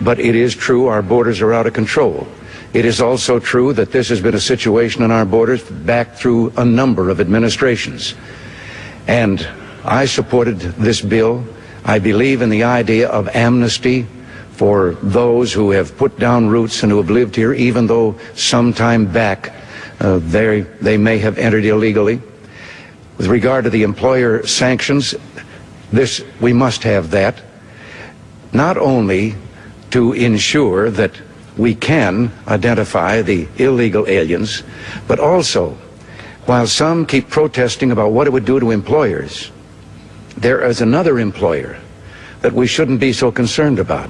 But it is true our borders are out of control. It is also true that this has been a situation on our borders back through a number of administrations. And I supported this bill. I believe in the idea of amnesty for those who have put down roots and who have lived here, even though some time back they may have entered illegally. With regard to the employer sanctions, we must have that, not only to ensure that we can identify the illegal aliens, but also, while some keep protesting about what it would do to employers, there is another employer that we shouldn't be so concerned about.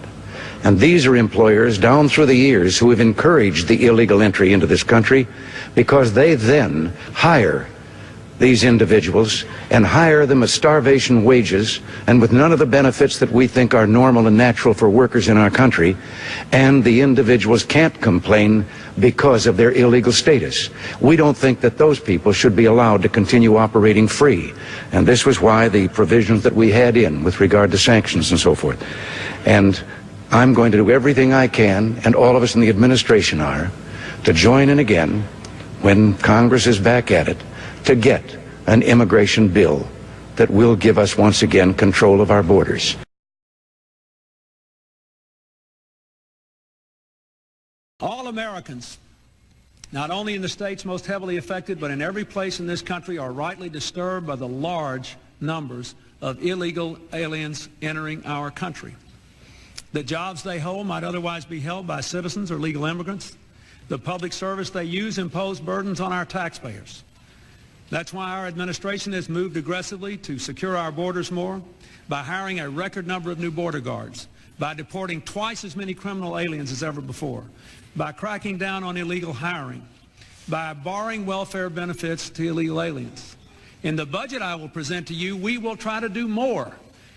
And these are employers down through the years who have encouraged the illegal entry into this country, because they then hire these individuals and hire them at starvation wages and with none of the benefits that we think are normal and natural for workers in our country, and the individuals can't complain because of their illegal status. We don't think that those people should be allowed to continue operating free, and this was why the provisions that we had in with regard to sanctions and so forth. And I'm going to do everything I can, and all of us in the administration are, to join in again when Congress is back at it, to get an immigration bill that will give us once again control of our borders. All Americans, not only in the states most heavily affected, but in every place in this country, are rightly disturbed by the large numbers of illegal aliens entering our country. The jobs they hold might otherwise be held by citizens or legal immigrants. The public service they use impose burdens on our taxpayers. That's why our administration has moved aggressively to secure our borders more, by hiring a record number of new border guards, by deporting twice as many criminal aliens as ever before, by cracking down on illegal hiring, by barring welfare benefits to illegal aliens. In the budget I will present to you, we will try to do more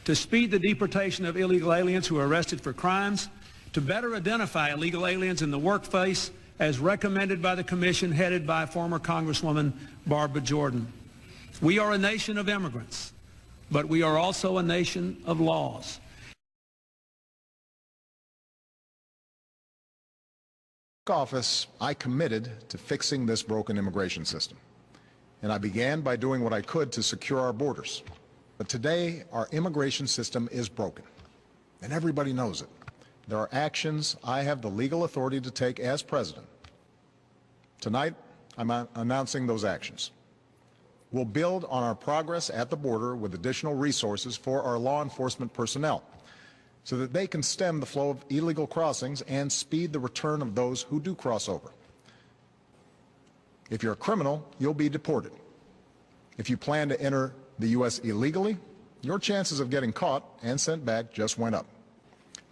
to speed the deportation of illegal aliens who are arrested for crimes, to better identify illegal aliens in the workplace, as recommended by the commission headed by former Congresswoman Barbara Jordan. We are a nation of immigrants, but we are also a nation of laws. Office, I committed to fixing this broken immigration system, and I began by doing what I could to secure our borders. But today, our immigration system is broken, and everybody knows it. There are actions I have the legal authority to take as president. Tonight, I'm announcing those actions. We'll build on our progress at the border with additional resources for our law enforcement personnel, so that they can stem the flow of illegal crossings and speed the return of those who do cross over. If you're a criminal, you'll be deported. If you plan to enter the U.S. illegally, your chances of getting caught and sent back just went up.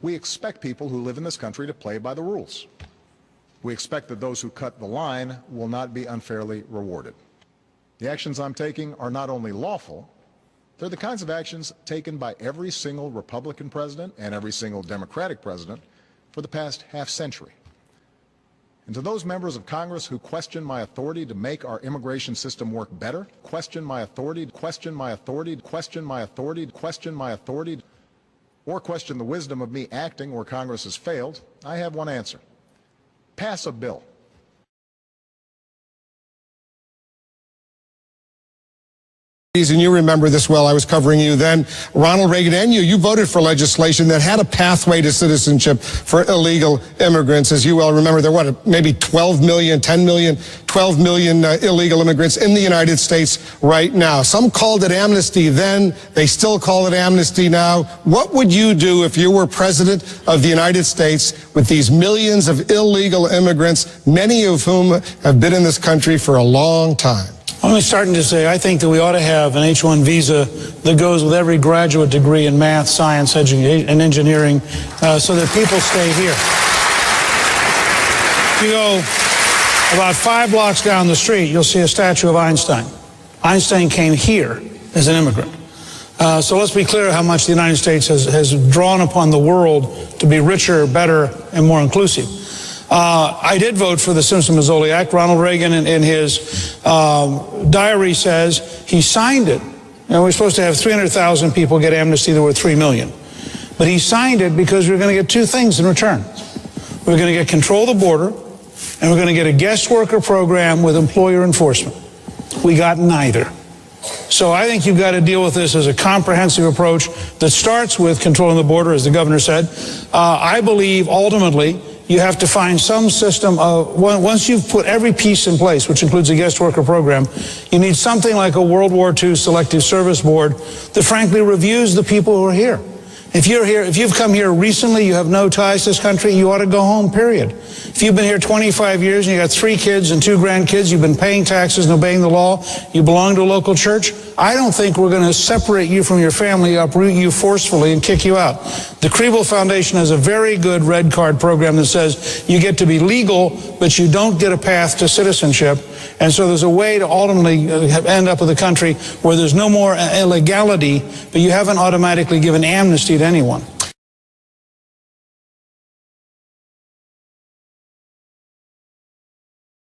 We expect people who live in this country to play by the rules. We expect that those who cut the line will not be unfairly rewarded. The actions I'm taking are not only lawful, they're the kinds of actions taken by every single Republican president and every single Democratic president for the past half-century. And to those members of Congress who question my authority to make our immigration system work better, question my authority, question my authority, question my authority, question my authority, or question the wisdom of me acting where Congress has failed, I have one answer. Pass a bill. And you remember this well, I was covering you then. Ronald Reagan and you voted for legislation that had a pathway to citizenship for illegal immigrants. As you well remember, there were maybe 12 million, 10 million, 12 million illegal immigrants in the United States right now. Some called it amnesty then. They still call it amnesty now. What would you do if you were president of the United States with these millions of illegal immigrants, many of whom have been in this country for a long time? I'm starting to say I think that we ought to have an H-1 visa that goes with every graduate degree in math, science, and engineering so that people stay here. If you go about 5 blocks down the street, you'll see a statue of Einstein. Einstein came here as an immigrant. So let's be clear how much the United States has drawn upon the world to be richer, better, and more inclusive. I did vote for the Simpson-Mazzoli Act. Ronald Reagan in his diary says he signed it. And we're supposed to have 300,000 people get amnesty. There were 3 million. But he signed it because we were going to get two things in return. We were going to get control of the border, and we're going to get a guest worker program with employer enforcement. We got neither. So I think you've got to deal with this as a comprehensive approach that starts with controlling the border, as the governor said. I believe ultimately you have to find some system of, once you've put every piece in place, which includes a guest worker program, you need something like a World War II Selective Service Board that frankly reviews the people who are here. If you're here, if you've come here recently, you have no ties to this country, you ought to go home, period. If you've been here 25 years and you got 3 kids and 2 grandkids, you've been paying taxes and obeying the law, you belong to a local church, I don't think we're going to separate you from your family, uproot you forcefully, and kick you out. The Kriebel Foundation has a very good red card program that says you get to be legal, but you don't get a path to citizenship. And so there's a way to ultimately end up with a country where there's no more illegality, but you haven't automatically given amnesty to anyone.